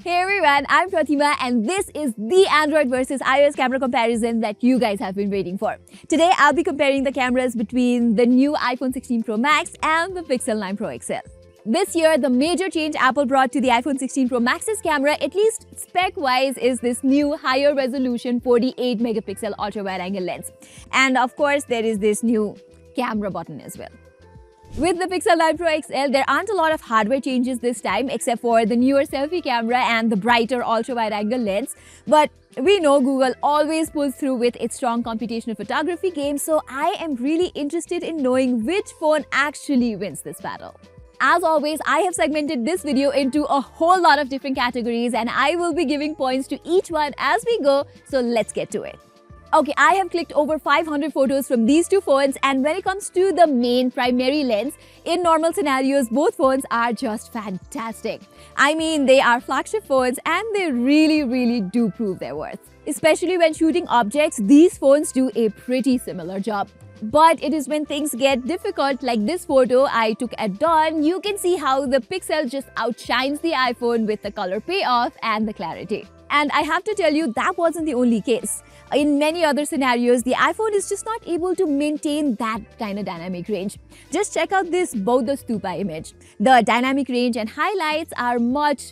Hey everyone, I'm Pratima and this is the Android versus iOS camera comparison that you guys have been waiting for. Today I'll be comparing the cameras between the new iPhone 16 Pro Max and the Pixel 9 Pro XL. This year, the major change Apple brought to the iPhone 16 Pro Max's camera, at least spec-wise, is this new higher resolution 48 megapixel ultra-wide-angle lens. And of course, there is this new camera button as well. With the Pixel 9 Pro XL, there aren't a lot of hardware changes this time except for the newer selfie camera and the brighter ultra-wide-angle lens. But we know Google always pulls through with its strong computational photography game, so I am really interested in knowing which phone actually wins this battle. As always, I have segmented this video into a whole lot of different categories and I will be giving points to each one as we go, so let's get to it. Okay, I have clicked over 500 photos from these two phones, and when it comes to the main primary lens, in normal scenarios, both phones are just fantastic. I mean, they are flagship phones and they really do prove their worth. Especially when shooting objects, these phones do a pretty similar job. But it is when things get difficult, like this photo I took at dawn, you can see how the Pixel just outshines the iPhone with the color payoff and the clarity. And I have to tell you, that wasn't the only case. In many other scenarios, the iPhone is just not able to maintain that kind of dynamic range. Just check out this Bodha Stupa image. The dynamic range and highlights are much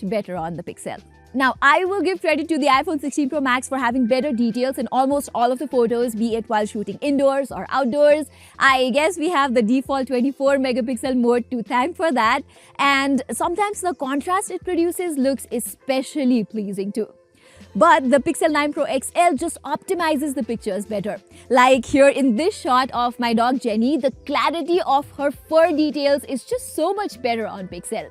better on the Pixel. Now, I will give credit to the iPhone 16 Pro Max for having better details in almost all of the photos, be it while shooting indoors or outdoors. I guess we have the default 24 megapixel mode to thank for that. And sometimes the contrast it produces looks especially pleasing too. But the Pixel 9 Pro XL just optimizes the pictures better. Like here in this shot of my dog Jenny, the clarity of her fur details is just so much better on Pixel.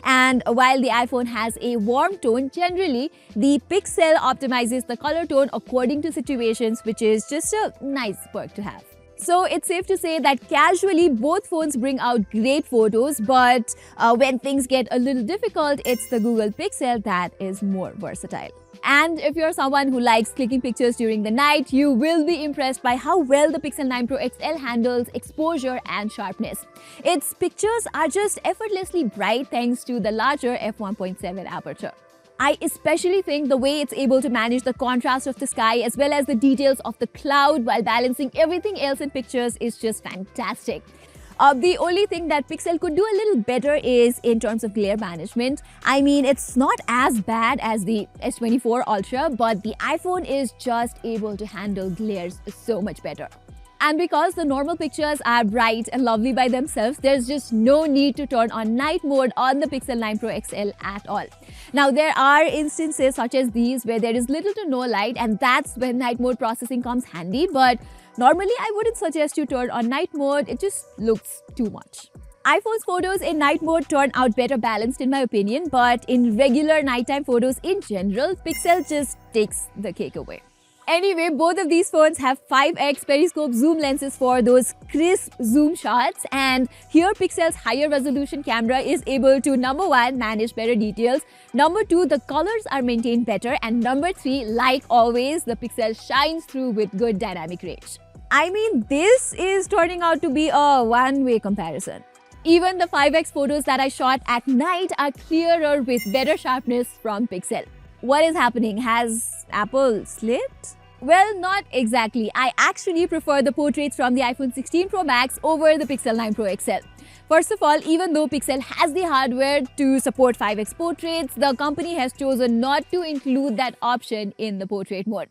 And while the iPhone has a warm tone, generally, the Pixel optimizes the color tone according to situations, which is just a nice perk to have. So it's safe to say that casually both phones bring out great photos, but when things get a little difficult, it's the Google Pixel that is more versatile. And if you're someone who likes clicking pictures during the night, you will be impressed by how well the Pixel 9 Pro XL handles exposure and sharpness. Its pictures are just effortlessly bright thanks to the larger f1.7 aperture. I especially think the way it's able to manage the contrast of the sky as well as the details of the cloud while balancing everything else in pictures is just fantastic. The only thing that Pixel could do a little better is in terms of glare management. I mean, it's not as bad as the S24 Ultra, but the iPhone is just able to handle glares so much better. And because the normal pictures are bright and lovely by themselves, there's just no need to turn on night mode on the Pixel 9 Pro XL at all. Now, there are instances such as these where there is little to no light, and that's when night mode processing comes handy, but normally I wouldn't suggest you turn on night mode, it just looks too much. iPhone's photos in night mode turn out better balanced in my opinion, but in regular nighttime photos in general, Pixel just takes the cake away. Anyway, both of these phones have 5x periscope zoom lenses for those crisp zoom shots, and here Pixel's higher resolution camera is able to, number one, manage better details, number two, the colors are maintained better, and number three, like always, the Pixel shines through with good dynamic range. I mean, this is turning out to be a one-way comparison. Even the 5x photos that I shot at night are clearer with better sharpness from Pixel. What is happening? Has Apple slipped? Well, not exactly. I actually prefer the portraits from the iPhone 16 Pro Max over the Pixel 9 Pro XL. First of all, even though Pixel has the hardware to support 5x portraits, the company has chosen not to include that option in the portrait mode.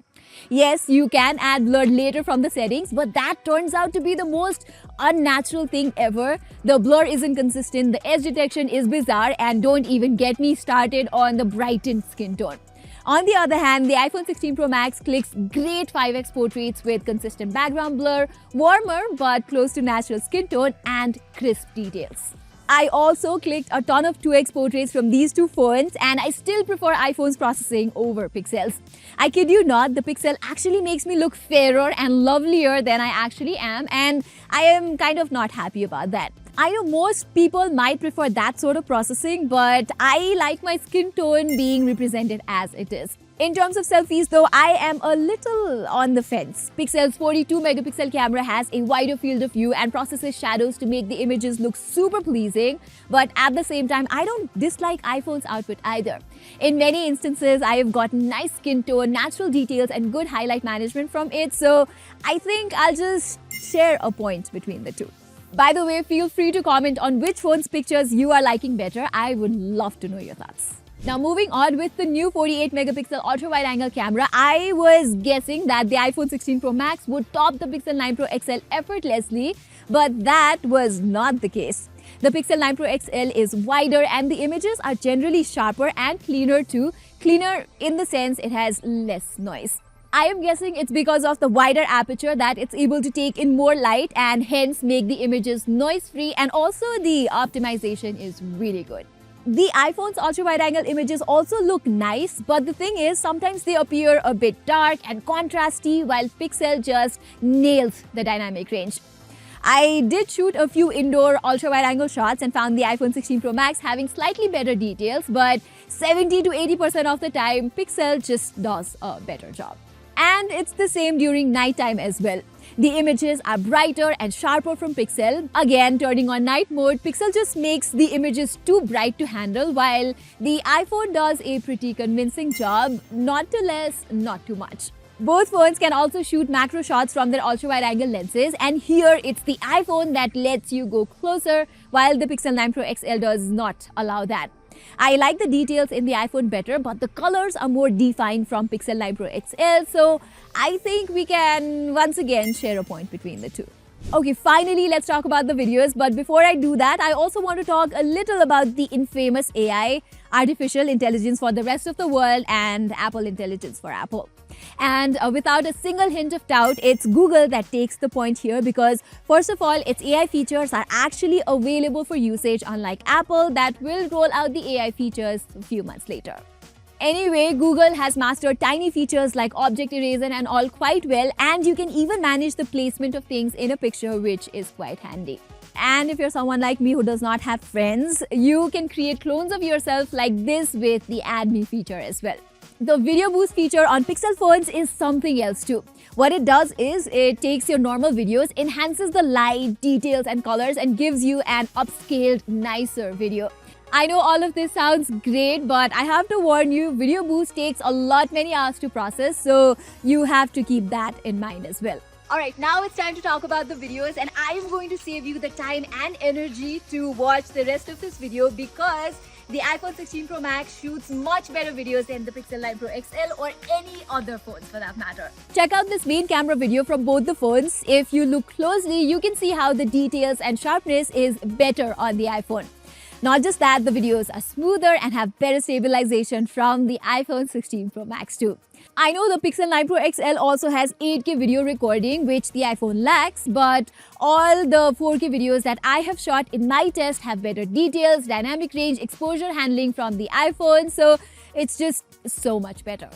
Yes, you can add blur later from the settings, but that turns out to be the most unnatural thing ever. The blur isn't consistent, the edge detection is bizarre, and don't even get me started on the brightened skin tone. On the other hand, the iPhone 16 Pro Max clicks great 5x portraits with consistent background blur, warmer but close to natural skin tone, and crisp details. I also clicked a ton of 2x portraits from these two phones, and I still prefer iPhone's processing over Pixel's. I kid you not, the Pixel actually makes me look fairer and lovelier than I actually am, and I am kind of not happy about that. I know most people might prefer that sort of processing, but I like my skin tone being represented as it is. In terms of selfies though, I am a little on the fence. Pixel's 42 megapixel camera has a wider field of view and processes shadows to make the images look super pleasing. But at the same time, I don't dislike iPhone's output either. In many instances, I have gotten nice skin tone, natural details and good highlight management from it. So I think I'll just share a point between the two. By the way, feel free to comment on which phone's pictures you are liking better. I would love to know your thoughts. Now moving on with the new 48 megapixel ultra wide angle camera, I was guessing that the iPhone 16 Pro Max would top the Pixel 9 Pro XL effortlessly, but that was not the case. The Pixel 9 Pro XL is wider and the images are generally sharper and cleaner too. Cleaner in the sense it has less noise. I am guessing it's because of the wider aperture that it's able to take in more light and hence make the images noise-free, and also the optimization is really good. The iPhone's ultra-wide-angle images also look nice, but the thing is, sometimes they appear a bit dark and contrasty, while Pixel just nails the dynamic range. I did shoot a few indoor ultra-wide-angle shots and found the iPhone 16 Pro Max having slightly better details, but 70 to 80% of the time, Pixel just does a better job. And it's the same during nighttime as well. The images are brighter and sharper from Pixel. Again, turning on night mode, Pixel just makes the images too bright to handle, while the iPhone does a pretty convincing job, not too less, not too much. Both phones can also shoot macro shots from their ultra-wide-angle lenses, and here it's the iPhone that lets you go closer, while the Pixel 9 Pro XL does not allow that. I like the details in the iPhone better, but the colors are more defined from Pixel 9 Pro XL, so I think we can once again share a point between the two. Okay, finally, let's talk about the videos. But before I do that, I also want to talk a little about the infamous AI, artificial intelligence for the rest of the world, and Apple intelligence for Apple. And without a single hint of doubt, it's Google that takes the point here because, first of all, its AI features are actually available for usage, unlike Apple that will roll out the AI features a few months later. Anyway, Google has mastered tiny features like object eraser and all quite well, and you can even manage the placement of things in a picture, which is quite handy. And if you're someone like me who does not have friends, you can create clones of yourself like this with the Add Me feature as well. The video boost feature on Pixel phones is something else too. What it does is it takes your normal videos, enhances the light, details and colors and gives you an upscaled, nicer video. I know all of this sounds great, but I have to warn you, video boost takes many hours to process, so you have to keep that in mind as well. Alright, now it's time to talk about the videos, and I am going to save you the time and energy to watch the rest of this video because the iPhone 16 Pro Max shoots much better videos than the Pixel 9 Pro XL or any other phones for that matter. Check out this main camera video from both the phones. If you look closely, you can see how the details and sharpness is better on the iPhone. Not just that, the videos are smoother and have better stabilization from the iPhone 16 Pro Max too. I know the Pixel 9 Pro XL also has 8K video recording, which the iPhone lacks, but all the 4K videos that I have shot in my test have better details, dynamic range, exposure handling from the iPhone, so it's just so much better.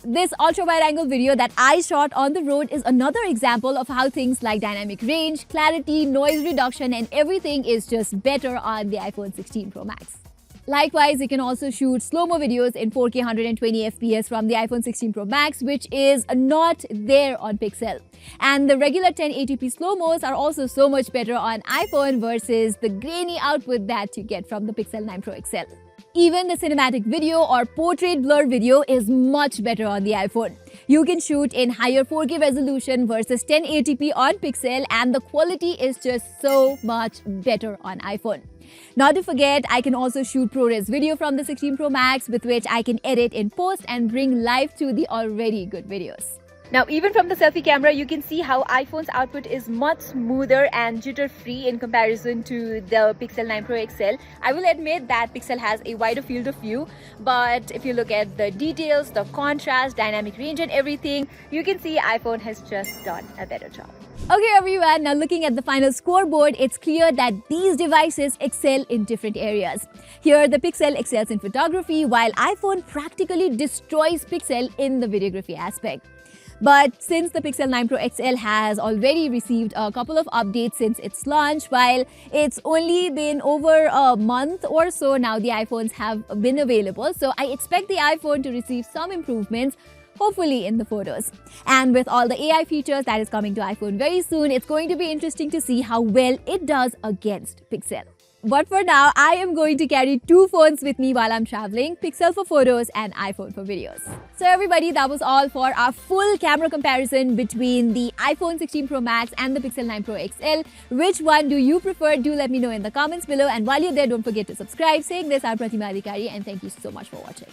This ultra-wide-angle video that I shot on the road is another example of how things like dynamic range, clarity, noise reduction and everything is just better on the iPhone 16 Pro Max. Likewise, you can also shoot slow-mo videos in 4K 120 FPS from the iPhone 16 Pro Max, which is not there on Pixel. And the regular 1080p slow-mos are also so much better on iPhone versus the grainy output that you get from the Pixel 9 Pro XL. Even the cinematic video or portrait blur video is much better on the iPhone. You can shoot in higher 4K resolution versus 1080p on Pixel, and the quality is just so much better on iPhone. Not to forget, I can also shoot ProRes video from the 16 Pro Max, with which I can edit in post and bring life to the already good videos. Now, even from the selfie camera, you can see how iPhone's output is much smoother and jitter-free in comparison to the Pixel 9 Pro XL. I will admit that Pixel has a wider field of view, but if you look at the details, the contrast, dynamic range and everything, you can see iPhone has just done a better job. Okay everyone, now looking at the final scoreboard, it's clear that these devices excel in different areas. Here, the Pixel excels in photography, while iPhone practically destroys Pixel in the videography aspect. But since the Pixel 9 Pro XL has already received a couple of updates since its launch, while it's only been over a month or so now the iPhones have been available, so I expect the iPhone to receive some improvements, hopefully in the photos. And with all the AI features that is coming to iPhone very soon, it's going to be interesting to see how well it does against Pixel. But for now, I am going to carry two phones with me while I'm traveling, Pixel for photos and iPhone for videos. So everybody, that was all for our full camera comparison between the iPhone 16 Pro Max and the Pixel 9 Pro XL. Which one do you prefer? Do let me know in the comments below. And while you're there, don't forget to subscribe. Saying this, I'm Pratima and thank you so much for watching.